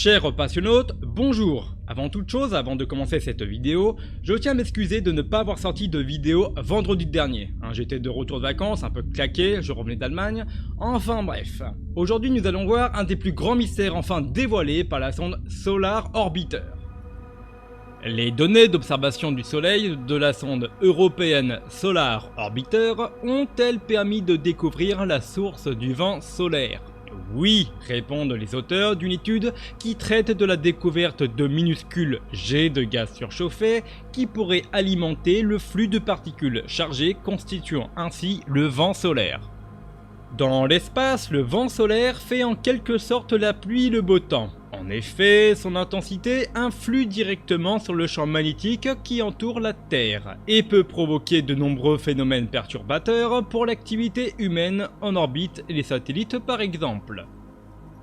Chers passionnautes, bonjour! Avant toute chose, avant de commencer cette vidéo, je tiens à m'excuser de ne pas avoir sorti de vidéo vendredi dernier. J'étais de retour de vacances, un peu claqué, je revenais d'Allemagne, enfin bref. Aujourd'hui nous allons voir un des plus grands mystères enfin dévoilés par la sonde Solar Orbiter. Les données d'observation du Soleil de la sonde européenne Solar Orbiter ont-elles permis de découvrir la source du vent solaire? Oui, répondent les auteurs d'une étude qui traite de la découverte de minuscules jets de gaz surchauffés qui pourraient alimenter le flux de particules chargées constituant ainsi le vent solaire. Dans l'espace, le vent solaire fait en quelque sorte la pluie et le beau temps. En effet, son intensité influe directement sur le champ magnétique qui entoure la Terre et peut provoquer de nombreux phénomènes perturbateurs pour l'activité humaine en orbite et les satellites par exemple.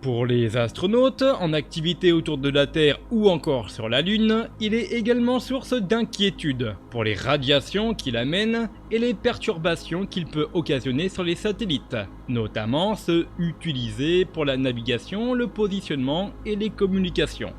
Pour les astronautes, en activité autour de la Terre ou encore sur la Lune, il est également source d'inquiétude pour les radiations qu'il amène et les perturbations qu'il peut occasionner sur les satellites, notamment ceux utilisés pour la navigation, le positionnement et les communications.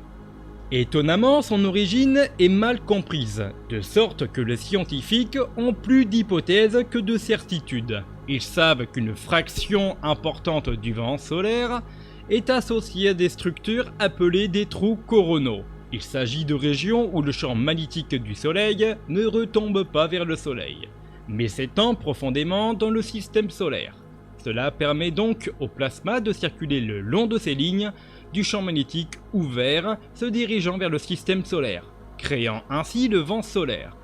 Étonnamment, son origine est mal comprise, de sorte que les scientifiques ont plus d'hypothèses que de certitudes. Ils savent qu'une fraction importante du vent solaire est associé à des structures appelées des trous coronaux. Il s'agit de régions où le champ magnétique du Soleil ne retombe pas vers le Soleil, mais s'étend profondément dans le système solaire. Cela permet donc au plasma de circuler le long de ces lignes du champ magnétique ouvert se dirigeant vers le système solaire, créant ainsi le vent solaire.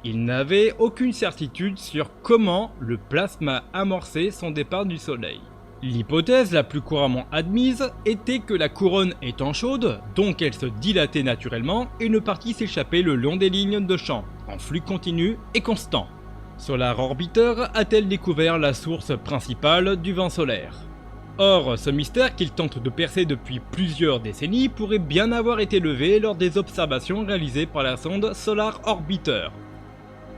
Ils n'avaient aucune certitude sur comment le plasma amorçait son départ du Soleil. L'hypothèse la plus couramment admise était que la couronne étant chaude, donc elle se dilatait naturellement et une partie s'échappait le long des lignes de champ, en flux continu et constant. Solar Orbiter a-t-elle découvert la source principale du vent solaire? Or, ce mystère qu'il tente de percer depuis plusieurs décennies pourrait bien avoir été levé lors des observations réalisées par la sonde Solar Orbiter.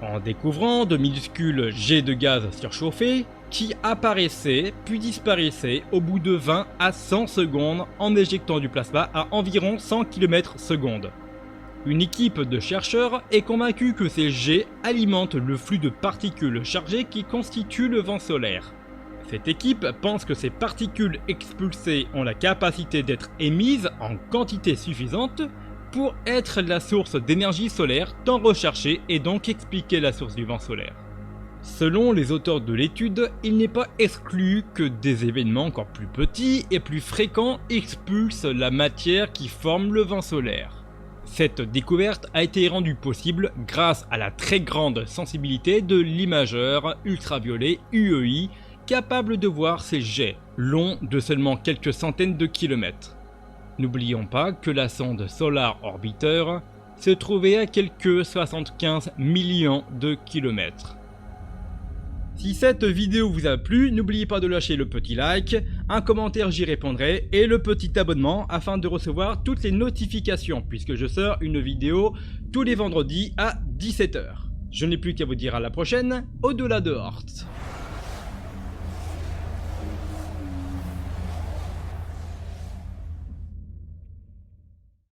En découvrant de minuscules jets de gaz surchauffés qui apparaissaient puis disparaissaient au bout de 20 à 100 secondes en éjectant du plasma à environ 100 km/s. Une équipe de chercheurs est convaincue que ces jets alimentent le flux de particules chargées qui constituent le vent solaire. Cette équipe pense que ces particules expulsées ont la capacité d'être émises en quantité suffisante pour être la source d'énergie solaire tant recherchée et donc expliquer la source du vent solaire. Selon les auteurs de l'étude, il n'est pas exclu que des événements encore plus petits et plus fréquents expulsent la matière qui forme le vent solaire. Cette découverte a été rendue possible grâce à la très grande sensibilité de l'imageur ultraviolet UEI capable de voir ces jets, longs de seulement quelques centaines de kilomètres. N'oublions pas que la sonde Solar Orbiter se trouvait à quelques 75 millions de kilomètres. Si cette vidéo vous a plu, n'oubliez pas de lâcher le petit like, un commentaire j'y répondrai et le petit abonnement afin de recevoir toutes les notifications puisque je sors une vidéo tous les vendredis à 17 h. Je n'ai plus qu'à vous dire à la prochaine, au-delà de Oort.